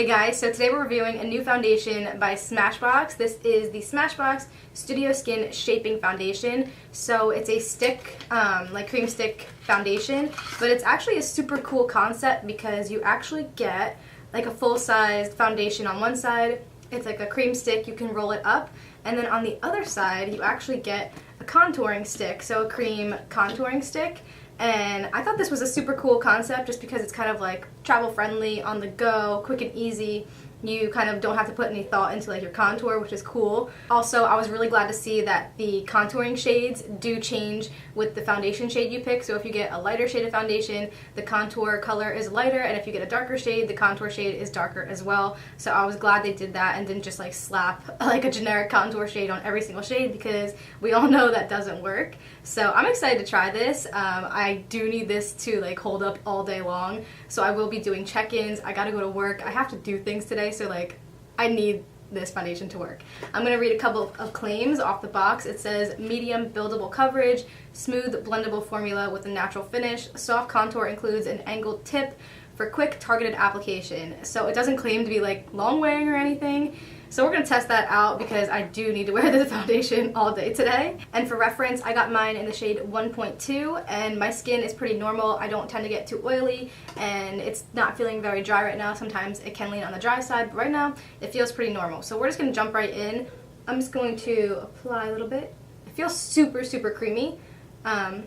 Hey guys, so today we're reviewing a new foundation by Smashbox. This is the Smashbox Studio Skin Shaping Foundation. So it's a stick, like cream stick foundation, but it's actually a super cool concept because you actually get like a full-sized foundation on one side. It's like a cream stick, you can roll it up, and then on the other side you actually get a contouring stick, so a cream contouring stick. And I thought this was a super cool concept just because it's kind of like travel friendly, on the go, quick and easy. You kind of don't have to put any thought into like your contour, which is cool. Also, I was really glad to see that the contouring shades do change with the foundation shade you pick. So if you get a lighter shade of foundation, the contour color is lighter, and if you get a darker shade, the contour shade is darker as well. So I was glad they did that and didn't just like slap like a generic contour shade on every single shade, because we all know that doesn't work. So I'm excited to try this. I do need this to like hold up all day long, so I will be doing check-ins. I gotta go to work. I have to do things today, so like I need this foundation to work. I'm going to read a couple of claims off the box. It says medium buildable coverage, smooth blendable formula with a natural finish, soft contour includes an angled tip for quick targeted application. So it doesn't claim to be like long wearing or anything. So we're going to test that out because I do need to wear this foundation all day today. And for reference, I got mine in the shade 1.2, and my skin is pretty normal. I don't tend to get too oily, and it's not feeling very dry right now. Sometimes it can lean on the dry side, but right now it feels pretty normal. So we're just going to jump right in. I'm just going to apply a little bit. It feels super, super creamy. I'm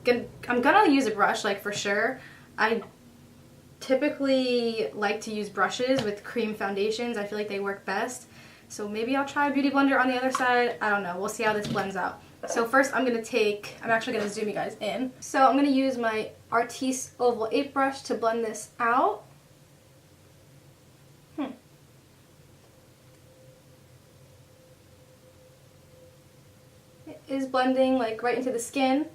gonna use a brush, like, for sure. I typically like to use brushes with cream foundations. I feel like they work best. So maybe I'll try a beauty blender on the other side. I don't know. We'll see how this blends out. So first I'm actually going to zoom you guys in. So I'm going to use my Artis Oval 8 brush to blend this out. It is blending like right into the skin.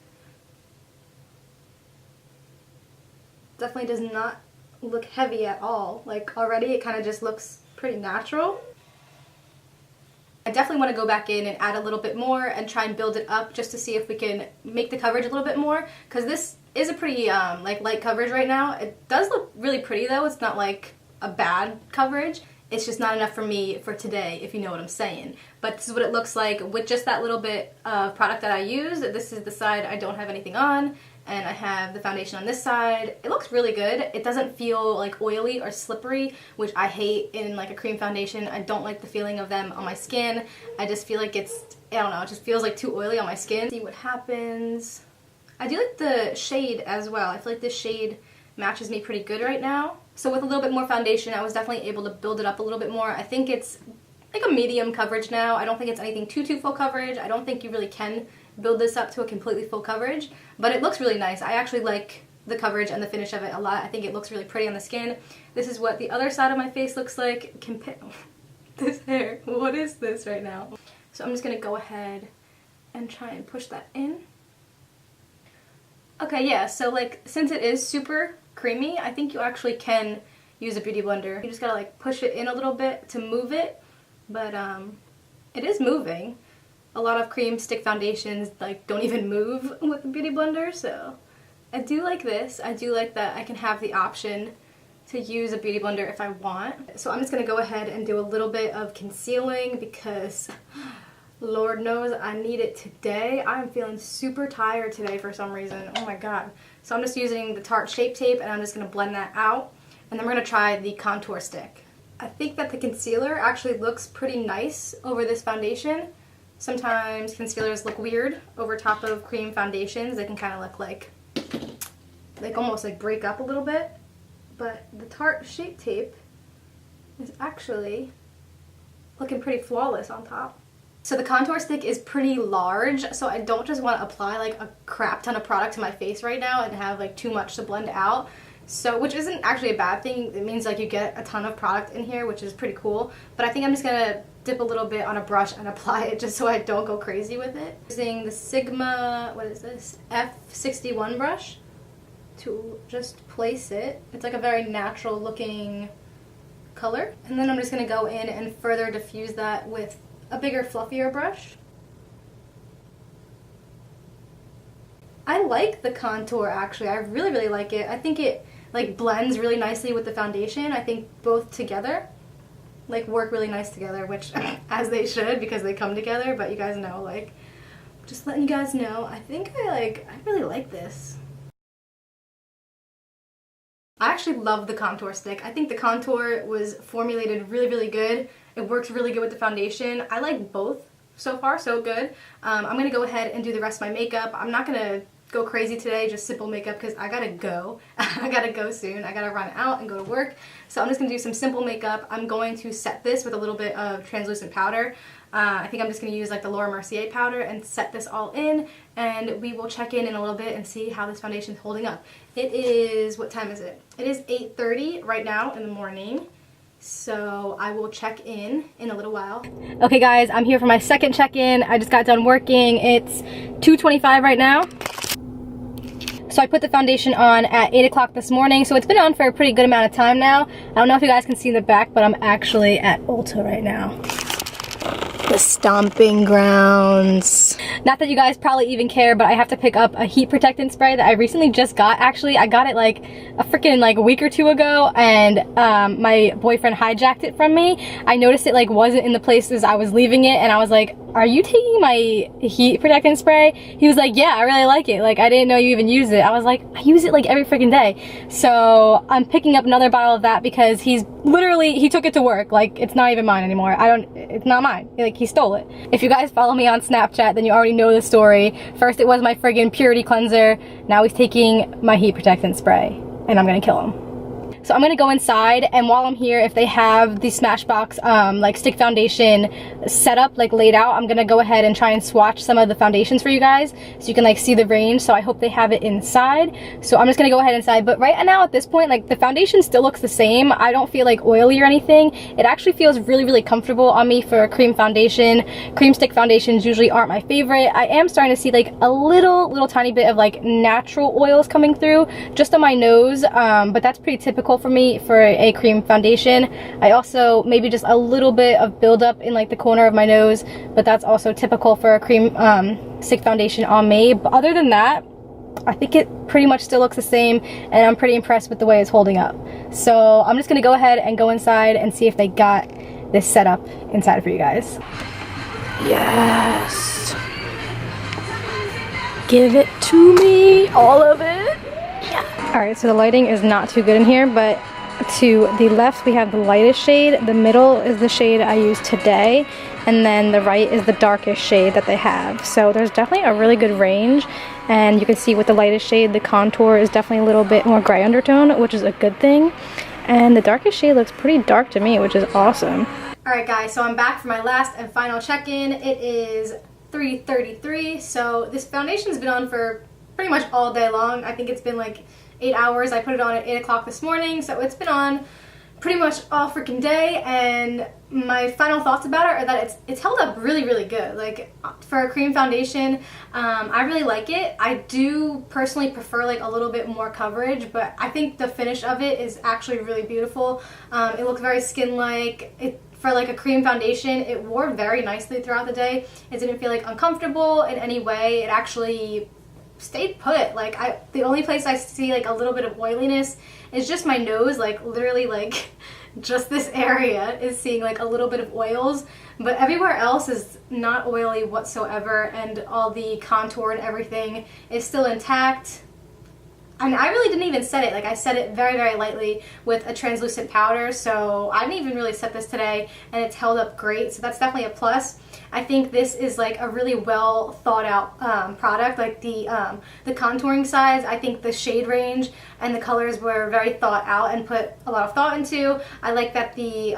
Definitely does not look heavy at all. Like already it kind of just looks pretty natural. I definitely want to go back in and add a little bit more and try and build it up just to see if we can make the coverage a little bit more, because this is a pretty like light coverage right now. It does look really pretty though. It's not like a bad coverage. It's just not enough for me for today, if you know what I'm saying. But this is what it looks like with just that little bit of product that I used. This is the side I don't have anything on, and I have the foundation on this side. It looks really good. It doesn't feel like oily or slippery, which I hate in like a cream foundation. I don't like the feeling of them on my skin. I just feel like it's, I don't know, it just feels like too oily on my skin. See what happens. I do like the shade as well. I feel like this shade matches me pretty good right now. So with a little bit more foundation, I was definitely able to build it up a little bit more. I think it's like a medium coverage now. I don't think it's anything too full coverage. I don't think you really can build this up to a completely full coverage, but it looks really nice. I actually like the coverage and the finish of it a lot. I think it looks really pretty on the skin. This is what the other side of my face looks like. This hair, what is this right now? So I'm just gonna go ahead and try and push that in. Okay, yeah, so like since it is super creamy, I think you actually can use a beauty blender. You just gotta like push it in a little bit to move it, but it is moving. A lot of cream stick foundations like don't even move with a beauty blender, so I do like this. I do like that I can have the option to use a beauty blender if I want. So I'm just gonna go ahead and do a little bit of concealing because Lord knows I need it today. I'm feeling super tired today for some reason. Oh my god. So I'm just using the Tarte Shape Tape, and I'm just gonna blend that out, and then we're gonna try the contour stick. I think that the concealer actually looks pretty nice over this foundation. Sometimes concealers look weird over top of cream foundations. They can kind of look like almost like break up a little bit. But the Tarte Shape Tape is actually looking pretty flawless on top. So the contour stick is pretty large, so I don't just want to apply like a crap ton of product to my face right now and have like too much to blend out. So, which isn't actually a bad thing. It means like you get a ton of product in here, which is pretty cool. But I think I'm just gonna dip a little bit on a brush and apply it just so I don't go crazy with it. Using the Sigma, what is this, F61 brush to just place it. It's like a very natural looking color. And then I'm just gonna go in and further diffuse that with a bigger, fluffier brush. I like the contour actually. I really like it. I think it like blends really nicely with the foundation. I think both together like work really nice together, which as they should, because they come together. But you guys know, like, just letting you guys know, I think I really like this. I actually love the contour stick. I think the contour was formulated really good. It works really good with the foundation. I like both so far, so good. I'm gonna go ahead and do the rest of my makeup. I'm not gonna go crazy today, just simple makeup, because I gotta go. I gotta go soon. I gotta run out and go to work. So I'm just gonna do some simple makeup. I'm going to set this with a little bit of translucent powder. I think I'm just going to use like the Laura Mercier powder and set this all in, and we will check in a little bit and see how this foundation is holding up. It is, what time is it? It is 8:30 right now in the morning, so I will check in a little while. Okay guys, I'm here for my second check-in. I just got done working. It's 2:25 right now. So I put the foundation on at 8 o'clock this morning, so it's been on for a pretty good amount of time now. I don't know if you guys can see in the back, but I'm actually at Ulta right now. The stomping grounds. Not that you guys probably even care, but I have to pick up a heat protectant spray that I recently just got. Actually, I got it like a freaking like a week or two ago, and my boyfriend hijacked it from me. I noticed it like wasn't in the places I was leaving it, and I was like, are you taking my heat protectant spray? He was like, yeah, I really like it. Like, I didn't know you even use it. I was like, I use it like every freaking day. So I'm picking up another bottle of that because he's literally, he took it to work. Like, it's not even mine anymore. It's not mine. Like, he stole it. If you guys follow me on Snapchat, then you already know the story. First it was my friggin' purity cleanser. Now he's taking my heat protectant spray, and I'm gonna kill him. So I'm gonna go inside, and while I'm here, if they have the Smashbox like stick foundation set up, like laid out, I'm gonna go ahead and try and swatch some of the foundations for you guys so you can like see the range. So I hope they have it inside. So I'm just gonna go ahead inside. But right now at this point, like the foundation still looks the same. I don't feel like oily or anything. It actually feels really comfortable on me for a cream foundation. Cream stick foundations usually aren't my favorite. I am starting to see like a little tiny bit of like natural oils coming through just on my nose, but that's pretty typical for me for a cream foundation. I also maybe just a little bit of buildup in like the corner of my nose, but that's also typical for a cream stick foundation on me. But other than that, I think it pretty much still looks the same, and I'm pretty impressed with the way it's holding up. So I'm just gonna go ahead and go inside and see if they got this set up inside for you guys. Yes, give it to me, all of it. Alright, so the lighting is not too good in here, but to the left we have the lightest shade, the middle is the shade I used today, and then the right is the darkest shade that they have. So there's definitely a really good range, and you can see with the lightest shade, the contour is definitely a little bit more gray undertone, which is a good thing. And the darkest shade looks pretty dark to me, which is awesome. Alright guys, so I'm back for my last and final check-in. It is 3:33, so this foundation's been on for pretty much all day long. I think it's been like 8 hours. I put it on at 8 o'clock this morning, so it's been on pretty much all freaking day, and my final thoughts about it are that it's held up really good. Like, for a cream foundation, I really like it. I do personally prefer like a little bit more coverage, but I think the finish of it is actually really beautiful. It looks very skin-like. For like a cream foundation, it wore very nicely throughout the day. It didn't feel like uncomfortable in any way. It actually stayed put. Like, the only place I see like a little bit of oiliness is just my nose. Like, literally, like just this area is seeing like a little bit of oils, but everywhere else is not oily whatsoever, and all the contour and everything is still intact. And I really didn't even set it. Like, I set it very lightly with a translucent powder, so I didn't even really set this today, and it's held up great, so that's definitely a plus. I think this is like a really well thought out product. Like the contouring size, I think the shade range and the colors were very thought out and put a lot of thought into. I like that the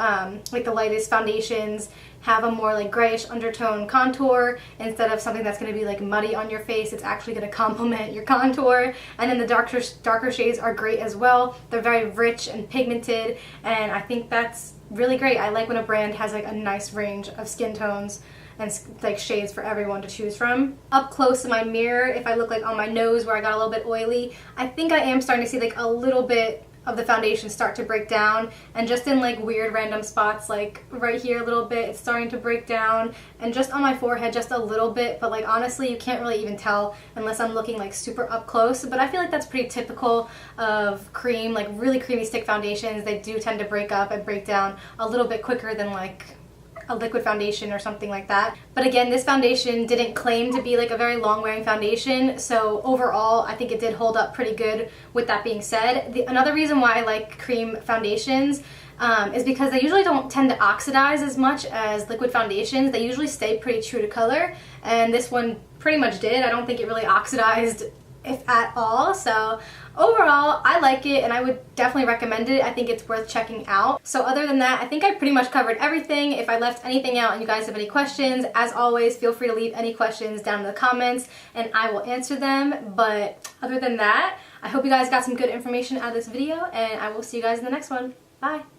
like the lightest foundations have a more like grayish undertone contour instead of something that's going to be like muddy on your face. It's actually going to complement your contour. And then the darker shades are great as well. They're very rich and pigmented, and I think that's really great. I like when a brand has like a nice range of skin tones and like shades for everyone to choose from. Up close in my mirror, if I look like on my nose where I got a little bit oily, I think I am starting to see like a little bit of the foundation start to break down, and just in like weird random spots, like right here a little bit, it's starting to break down, and just on my forehead just a little bit, but like honestly you can't really even tell unless I'm looking like super up close. But I feel like that's pretty typical of cream, like really creamy stick foundations. They do tend to break up and break down a little bit quicker than like a liquid foundation or something like that. But again, this foundation didn't claim to be like a very long wearing foundation, so overall I think it did hold up pretty good. With that being said, another reason why I like cream foundations is because they usually don't tend to oxidize as much as liquid foundations. They usually stay pretty true to color, and this one pretty much did. I don't think it really oxidized, if at all. So overall, I like it and I would definitely recommend it. I think it's worth checking out. So other than that, I think I pretty much covered everything. If I left anything out and you guys have any questions, as always, feel free to leave any questions down in the comments and I will answer them. But other than that, I hope you guys got some good information out of this video, and I will see you guys in the next one. Bye!